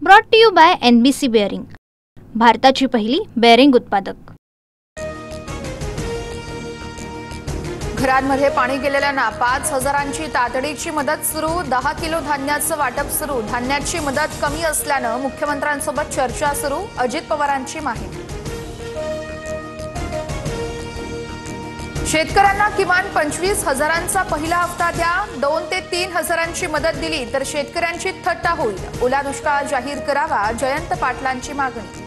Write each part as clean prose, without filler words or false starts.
Brought to you by NBC bearing, भारताची पहिली bearing उत्पादक। घरांमध्ये पाणी गेलेल्यांना 5,000ची तातडीची मदत सुरू। 10 किलो धान्याचं वाटप सुरू। धान्याची मदत कमी असल्यानं मुख्यमंत्र्यांसोबत चर्चा सुरू। अजित पवारांची माहिती। शेतकऱ्यांना किमान 25,000चा पहिला हप्ता द्या। 2 ते 3,000ची मदत दिली तर शेतकऱ्यांची थट्टा होईल। ओला दुष्काळ जाहीर करावा, जयंत पाटलांची मागणी।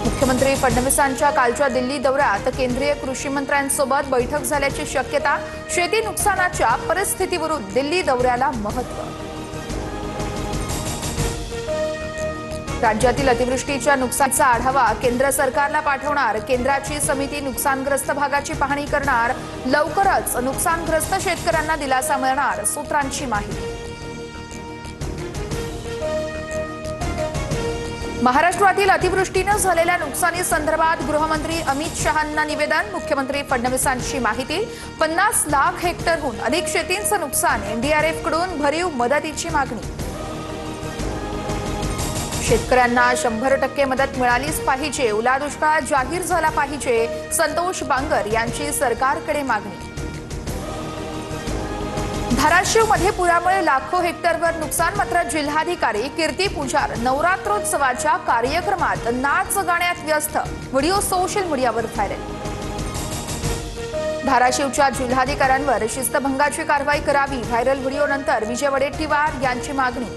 मुख्यमंत्री फडणवीसांच्या कालच्या दिल्ली दौऱ्यात केंद्रीय कृषी मंत्र्यांसोबत बैठक झाल्याची शक्यता। शेती नुकसानाच्या परिस्थितीवरून दिल्ली दौऱ्याला महत्त्व। राज्यातील अतिवृष्टीच्या नुकसानाचा आढावा केंद्र सरकारला पाठवणार। केंद्राची समिती नुकसानग्रस्त भागाची पाहणी करणार। लवकरच नुकसानग्रस्त शेतकऱ्यांना दिलासा मिळणार, सूत्रांची माहिती। महाराष्ट्रातील अतिवृष्टीने झालेल्या नुकसानीसंदर्भात गृहमंत्री अमित शहांना निवेदन। मुख्यमंत्री फडणवीसांची माहिती। 50 लाख हेक्टरहून अधिक शेतींचं नुकसान, NDRF कडून भरीव मदतीची मागणी। शेतकऱ्यांना 100% मदत मिळालीच पाहिजे। ओला दुष्काळ जाहीर झाला पाहिजे, संतोष बांगर यांची सरकारकडे मागणी। धाराशिवमध्ये पुरामुळे लाखो हेक्टरवर नुकसान, मात्र जिल्हाधिकारी कीर्ती पुजार नवरात्रोत्सवाच्या कार्यक्रमात नाच गाण्यात व्यस्त। व्हिडिओ सोशल मीडियावर व्हायरल। धाराशिवच्या जिल्हाधिकाऱ्यांवर शिस्तभंगाची कारवाई करावी। व्हायरल व्हिडिओनंतर विजय वडेट्टीवार यांची मागणी।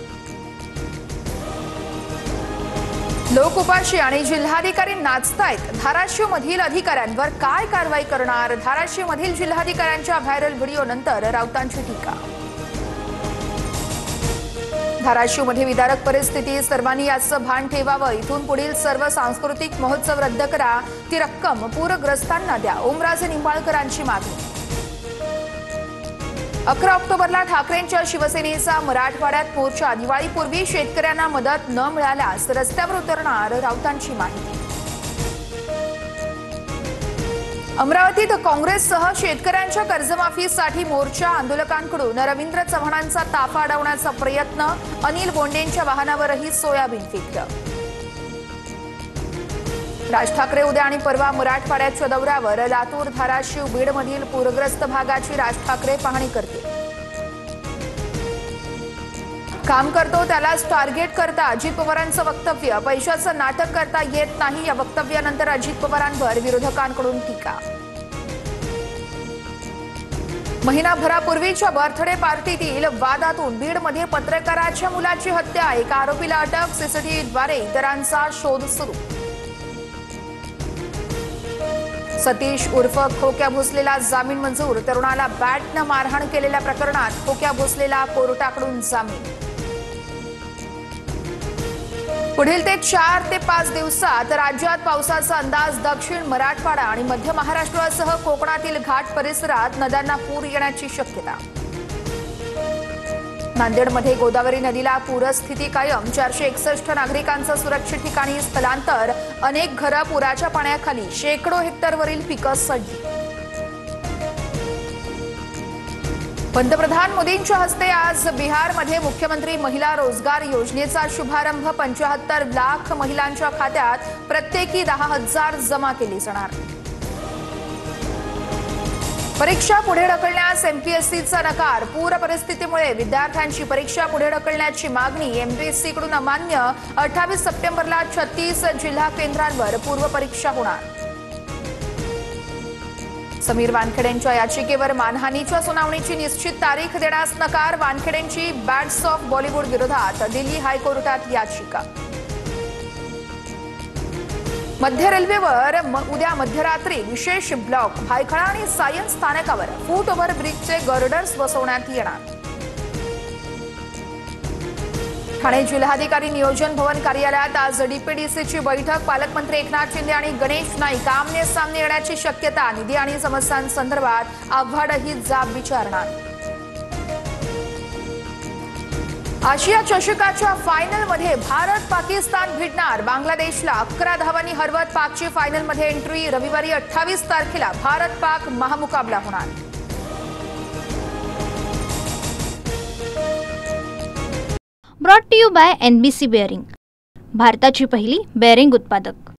लोक उपाशी आणि जिल्हाधिकारी नाचतायत। धाराशिवमधील अधिकाऱ्यांवर काय कारवाई करणार? धाराशिवमधील जिल्हाधिकाऱ्यांच्या व्हायरल व्हिडिओनंतर राऊतांची टीका। धाराशिवमध्ये विदारक परिस्थिती, सर्वांनी याचं भान ठेवावं। इथून पुढील सर्व सांस्कृतिक महोत्सव रद्द करा। ती रक्कम पूरग्रस्तांना द्या, ओमराजे निंबाळकरांची मागणी। 11 ऑक्टोबरला ठाकरेंच्या शिवसेनेचा मराठवाड्यात मोर्चा। दिवाळीपूर्वी शेतकऱ्यांना मदत न मिळाल्यास रस्त्यावर उतरणार, राऊतांची माहिती। अमरावतीत काँग्रेससह शेतकऱ्यांच्या कर्जमाफीसाठी मोर्चा। आंदोलकांकडून रवींद्र चव्हाणांचा ताफा अडवण्याचा प्रयत्न। अनिल बोंडेंच्या वाहनावरही सोयाबीन फेकलं। राज ठाकरे उद्या आणि परवा मराठवाड्याच्या दौऱ्यावर। लातूर, धाराशिव, बीडमधील पूरग्रस्त भागाची राज ठाकरे पाहणी करतील। काम करतो त्यालाच टार्गेट करता अजित पवारांचं वक्तव्य। पैशाचं नाटक करता येत नाही, या वक्तव्यानंतर अजित पवारांवर विरोधकांकडून टीका। महिनाभरापूर्वीच्या बर्थडे पार्टीतील वादातून बीडमध्ये पत्रकाराच्या मुलाची हत्या। एका आरोपीला अटक। सीसीटीव्हीद्वारे इतरांचा शोध सुरू। सतीश उर्फ खोक्या भोसलेला जामीन मंजूर। तरुणाला बॅटनं मारहाण केलेल्या प्रकरणात खोक्या भोसलेला कोर्टाकडून जामीन। पुढील 4 ते 5 दिवसात राज्यात पावसाचा अंदाज। दक्षिण मराठवाडा आणि मध्य महाराष्ट्रासह कोकणातील घाट परिसरात नद्यांना पूर येण्याची शक्यता। नांदेडमध्ये गोदावरी नदीला पूरस्थिती कायम। 461 नागरिकांचं सुरक्षित ठिकाणी स्थलांतर। अनेक घरं पुराच्या पाण्याखाली। शेकडो हेक्टरवरील पिकं सडली। पंतप्रधान मोदींच्या हस्ते आज बिहारमध्ये मुख्यमंत्री महिला रोजगार योजनेचा शुभारंभ। 75 लाख महिलांच्या खात्यात प्रत्येकी 10,000 जमा केली जाणार। परीक्षा पुढे ढकलण्यास MPSCचा नकार। पूर परिस्थितीमुळे विद्यार्थ्यांची परीक्षा पुढे ढकलण्याची मागणी MPSC कडून अमान्य। 28 सप्टेंबरला 36 जिल्हा केंद्रांवर पूर्व परीक्षा होणार। समीर वानखेडेंच्या याचिकेवर मानहानीच्या सुनावणीची निश्चित तारीख देण्यास नकार। वानखेडेंची बॅड्स ऑफ बॉलिवूड विरोधात दिल्ली हायकोर्टात याचिका। मध्य रेल्वेवर उद्या मध्यरात्री विशेष ब्लॉक। भायखळा आणि सायन्स स्थानकावर फूट ओव्हर ब्रिजचे गर्डर्स बसवण्यात येणार। ठाणे जिल्हाधिकारी नियोजन भवन कार्यालयात आज DPDCची बैठक। पालकमंत्री एकनाथ शिंदे आणि गणेश नाईक आमने सामने येण्याची शक्यता। निधी आणि समस्यांसंदर्भात आव्हाडही जाब विचारणार। आशिया चषकाच्या फायनलमध्ये भारत पाकिस्तान भिडणार। बांगलादेशला 11 धावांनी हरवत पाकची फायनलमध्ये एंट्री। रविवारी 28 तारखेला भारत पाक महामुकाबला होणार। Brought to you by NBC bearing, भारताची पहिली बेअरिंग उत्पादक।